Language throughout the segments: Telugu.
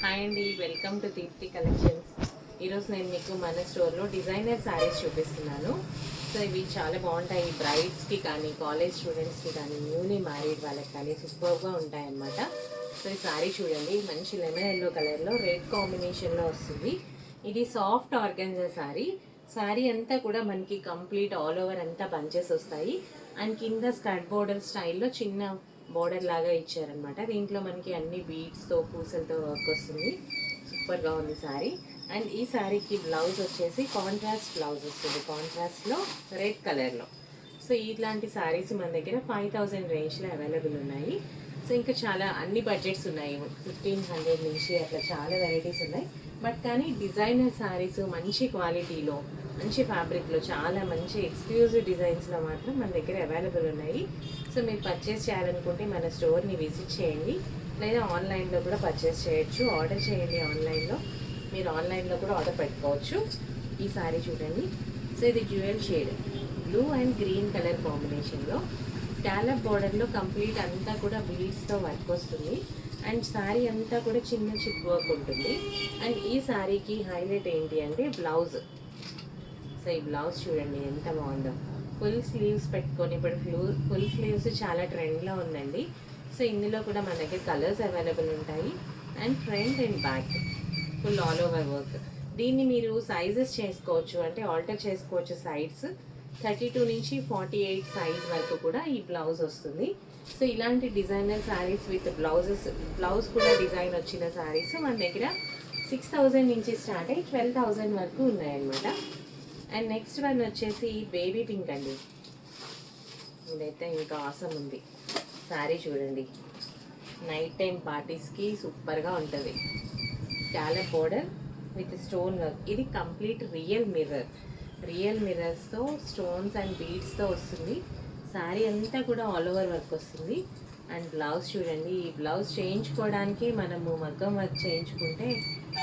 హాయ్ అండి, వెల్కమ్ టు దీప్తి కలెక్షన్స్. ఈరోజు నేను మీకు మన స్టోర్లో డిజైనర్ శారీస్ చూపిస్తున్నాను. సో ఇవి చాలా బాగుంటాయి. బ్రైడ్స్కి కానీ, కాలేజ్ స్టూడెంట్స్కి కానీ, న్యూలీ మ్యారీడ్ వాళ్ళకి కానీ సూపర్గా ఉంటాయన్నమాట. సో ఈ శారీ చూడండి, మంచి లెమన్ ఎల్లో కలర్లో రెడ్ కాంబినేషన్లో వస్తుంది. ఇది సాఫ్ట్ ఆర్గన్జా శారీ. శారీ అంతా కూడా మనకి కంప్లీట్ ఆల్ ఓవర్ అంతా బంచెస్ వస్తాయి. అండ్ కింద స్కర్ట్ బోర్డర్ స్టైల్లో చిన్న బోర్డర్ లాగా ఇచ్చారనమాట. దీంట్లో మనకి అన్ని బీడ్స్తో పూసలతో వర్క్ వస్తుంది. సూపర్గా ఉంది శారీ. అండ్ ఈ శారీకి బ్లౌజ్ వచ్చేసి కాంట్రాస్ట్ బ్లౌజ్ వస్తుంది, కాంట్రాస్ట్లో రెడ్ కలర్లో. సో ఇట్లాంటి శారీస్ మన దగ్గర 5000 రేంజ్లో అవైలబుల్ ఉన్నాయి. సో ఇంకా చాలా అన్ని బడ్జెట్స్ ఉన్నాయి, 1500 నుంచి అట్లా చాలా వెరైటీస్ ఉన్నాయి. బట్ కానీ డిజైనర్ శారీస్ మంచి క్వాలిటీలో, మంచి ఫ్యాబ్రిక్లో, చాలా మంచి ఎక్స్క్లూజివ్ డిజైన్స్లో మాత్రం మన దగ్గర అవైలబుల్ ఉన్నాయి. సో మీరు పర్చేస్ చేయాలనుకుంటే మన స్టోర్ని విజిట్ చేయండి, లేదా ఆన్లైన్లో కూడా పర్చేస్ చేయొచ్చు. ఆర్డర్ చేయండి ఆన్లైన్లో, మీరు ఆన్లైన్లో కూడా ఆర్డర్ పెట్టుకోవచ్చు. ఈ సారీ చూడండి. సో ఇది dual shade blue and green colour కాంబినేషన్లో స్కాలప్ బోర్డర్లో కంప్లీట్ అంతా కూడా బీడ్స్తో వర్క్ వస్తుంది. అండ్ శారీ అంతా కూడా చిన్న చిప్ వర్క్ ఉంటుంది. అండ్ ఈ శారీకి హైలైట్ ఏంటి అంటే బ్లౌజ్. సో ఈ బ్లౌజ్ చూడండి ఎంత బాగుందో. ఫుల్ స్లీవ్స్ పెట్టుకొని, ఇప్పుడు ఫుల్ స్లీవ్స్ చాలా ట్రెండ్లో ఉందండి. సో ఇందులో కూడా మన దగ్గర కలర్స్ అవైలబుల్ ఉంటాయి. And front and back full all over work. దీన్ని మీరు సైజెస్ చేసుకోవచ్చు, అంటే ఆల్టర్ చేసుకోవచ్చు. సైడ్స్ 32 నుంచి 48 సైజ్ వరకు కూడా ఈ బ్లౌజ్ వస్తుంది. సో ఇలాంటి డిజైనర్ శారీస్ విత్ బ్లౌజ్ కూడా డిజైన్ వచ్చిన శారీస్ మన దగ్గర 6000 నుంచి స్టార్ట్ అయ్యి 12000 వరకు ఉన్నాయన్నమాట. అండ్ నెక్స్ట్ వన్ వచ్చేసి బేబీ పింక్ అండి. ఇదైతే ఇంకా ఆసమ్ ఉంది. శారీ చూడండి, నైట్ టైం పార్టీస్కి సూపర్గా ఉంటుంది. Scallop border with stone work. ఇది కంప్లీట్ రియల్ మిర్రర్స్తో స్టోన్స్ అండ్ బీడ్స్తో వస్తుంది. శారీ అంతా కూడా ఆల్ ఓవర్ వర్క్ వస్తుంది. అండ్ బ్లౌజ్ చూడండి, ఈ బ్లౌజ్ చేయించుకోవడానికి మనము మగ్గం వర్క్ చేయించుకుంటే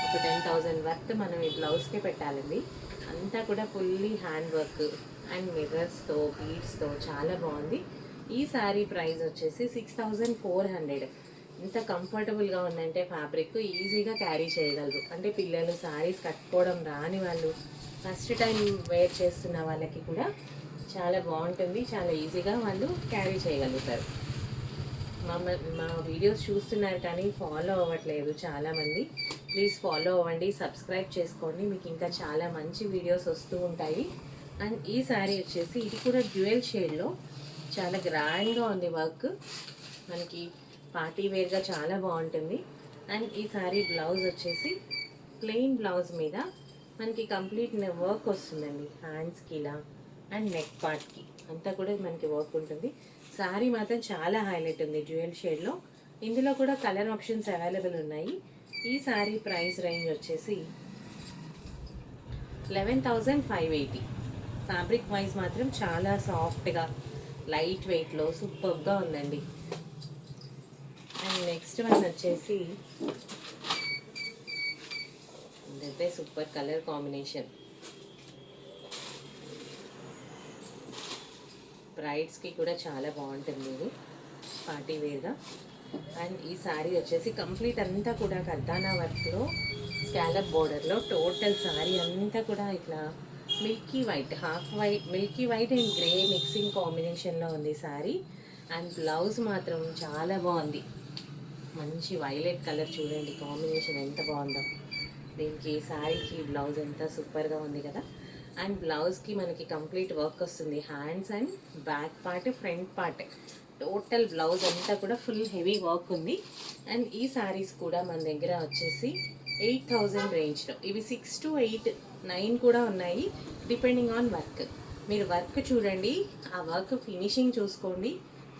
ఒక 10,000 వర్త్ మనం ఈ బ్లౌజ్కే పెట్టాలండి. అంతా కూడా ఫుల్లీ హ్యాండ్ వర్క్ అండ్ మిర్రర్స్తో బీడ్స్తో చాలా బాగుంది. ఈ శారీ ప్రైస్ వచ్చేసి 6400. ఎంత కంఫర్టబుల్గా ఉందంటే ఫ్యాబ్రిక్ ఈజీగా క్యారీ చేయగలరు. అంటే పిల్లలు శారీస్ కట్టుకోవడం రాని వాళ్ళు, ఫస్ట్ టైం వేర్ చేస్తున్న వాళ్ళకి కూడా చాలా బాగుంటుంది. చాలా ఈజీగా వాళ్ళు క్యారీ చేయగలుగుతారు. మా వీడియోస్ చూస్తున్నారు కానీ ఫాలో అవ్వట్లేదు చాలామంది. ప్లీజ్ ఫాలో అవ్వండి, సబ్స్క్రైబ్ చేసుకోండి, మీకు ఇంకా చాలా మంచి వీడియోస్ వస్తూ ఉంటాయి. అండ్ ఈ శారీ వచ్చేసి ఇది కూడా డ్యూయల్ షేడ్లో చాలా గ్రాండ్గా ఉంది వర్క్. మనకి పార్టీ వేర్గా చాలా బాగుంటుంది. అండ్ ఈ శారీ బ్లౌజ్ వచ్చేసి ప్లెయిన్ బ్లౌజ్ మీద మనకి కంప్లీట్ వర్క్ వస్తుందండి. హ్యాండ్స్కి ఇలా అండ్ నెక్ పార్ట్కి అంతా కూడా మనకి వర్క్ ఉంటుంది. శారీ మాత్రం చాలా హైలైట్ ఉంది డ్యూయల్ షేడ్లో. ఇందులో కూడా కలర్ ఆప్షన్స్ అవైలబుల్ ఉన్నాయి. ఈ శారీ ప్రైస్ రేంజ్ వచ్చేసి 11,580. ఫ్యాబ్రిక్ వైజ్ మాత్రం చాలా సాఫ్ట్గా, లైట్ వెయిట్లో సూపర్గా ఉందండి. అండ్ నెక్స్ట్ వన్ వచ్చేసి ఇదైతే సూపర్ కలర్ కాంబినేషన్. బ్రైడ్స్కి కూడా చాలా బాగుంటుంది ఇది పార్టీ వేర్గా. అండ్ ఈ శారీ వచ్చేసి కంప్లీట్ అంతా కూడా కర్దానా వర్క్లో స్కాలప్ బోర్డర్లో టోటల్ శారీ అంతా కూడా ఇట్లా Milky white and grey mixing కాంబినేషన్లో ఉంది శారీ. అండ్ బ్లౌజ్ మాత్రం చాలా బాగుంది. మంచి వైలెట్ కలర్ చూడండి, కాంబినేషన్ ఎంత బాగుందో. దీనికి శారీకి బ్లౌజ్ ఎంత సూపర్గా ఉంది కదా. అండ్ బ్లౌజ్కి మనకి కంప్లీట్ వర్క్ వస్తుంది. Hands and back part, front part, total blouse అంతా కూడా ఫుల్ హెవీ వర్క్ ఉంది. అండ్ ఈ శారీస్ కూడా మన దగ్గర వచ్చేసి 8000 రేంజ్లో. ఇవి 6 to 8, 9 కూడా ఉన్నాయి, డిపెండింగ్ ఆన్ వర్క్. మీరు వర్క్ చూడండి, ఆ వర్క్ ఫినిషింగ్ చూసుకోండి,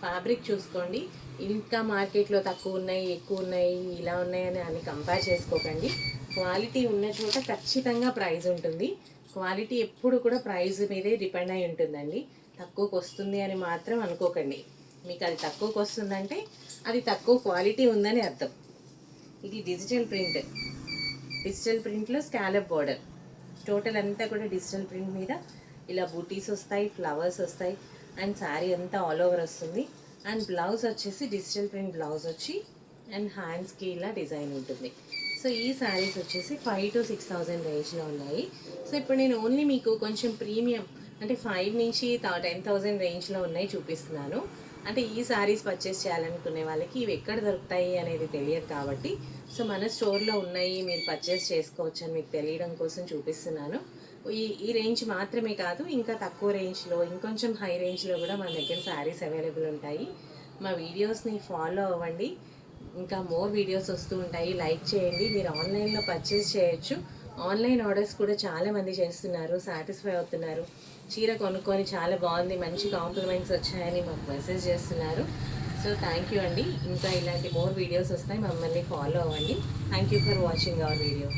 ఫ్యాబ్రిక్ చూసుకోండి. ఇంకా మార్కెట్లో తక్కువ ఉన్నాయి, ఎక్కువ ఉన్నాయి, ఇలా ఉన్నాయని అని కంపేర్ చేసుకోకండి. క్వాలిటీ ఉన్న చోట ఖచ్చితంగా ప్రైస్ ఉంటుంది. క్వాలిటీ ఎప్పుడు కూడా ప్రైస్ మీదే డిపెండ్ అయి ఉంటుందండి. తక్కువకి వస్తుంది అని మాత్రం అనుకోకండి. మీకు అది తక్కువకి వస్తుందంటే అది తక్కువ క్వాలిటీ ఉందని అర్థం. ఇది డిజిటల్ ప్రింట్లో స్కాలప్ బోర్డర్. టోటల్ అంతా కూడా డిజిటల్ ప్రింట్ మీద ఇలా బూటీస్ వస్తాయి, ఫ్లవర్స్ వస్తాయి. అండ్ శారీ అంతా ఆల్ ఓవర్ వస్తుంది. అండ్ బ్లౌజ్ వచ్చేసి డిజిటల్ ప్రింట్ బ్లౌజ్ వచ్చి అండ్ హ్యాండ్స్కి ఇలా డిజైన్ ఉంటుంది. సో ఈ శారీస్ వచ్చేసి 5,000 to 6,000 రేంజ్లో ఉన్నాయి. సో ఇప్పుడు నేను ఓన్లీ మీకు కొంచెం ప్రీమియం అంటే 5 నుంచి 10,000 రేంజ్లో ఉన్నాయి చూపిస్తున్నాను. అంటే ఈ శారీస్ పర్చేస్ చేయాలనుకునే వాళ్ళకి ఇవి ఎక్కడ దొరుకుతాయి అనేది తెలియదు కాబట్టి, సో మన స్టోర్లో ఉన్నాయి మీరు పర్చేస్ చేసుకోవచ్చు అని మీకు తెలియడం కోసం చూపిస్తున్నాను. ఈ రేంజ్ మాత్రమే కాదు, ఇంకా తక్కువ రేంజ్లో ఇంకొంచెం హై రేంజ్లో కూడా మన దగ్గర శారీస్ అవైలబుల్ ఉంటాయి. మా వీడియోస్ని ఫాలో అవ్వండి, ఇంకా మోర్ వీడియోస్ వస్తూ ఉంటాయి. లైక్ చేయండి. మీరు ఆన్లైన్లో పర్చేస్ చేయొచ్చు. ఆన్లైన్ ఆర్డర్స్ కూడా చాలామంది చేస్తున్నారు, సాటిస్ఫై అవుతున్నారు. చీర కొనుక్కొని చాలా బాగుంది, మంచి కాంప్లిమెంట్స్ వచ్చాయని మాకు మెసేజ్ చేస్తున్నారు. సో థ్యాంక్ యూ అండి. ఇంకా ఇలాంటి మోర్ వీడియోస్ వస్తాయి, మమ్మల్ని ఫాలో అవ్వండి. Thank you for watching our video.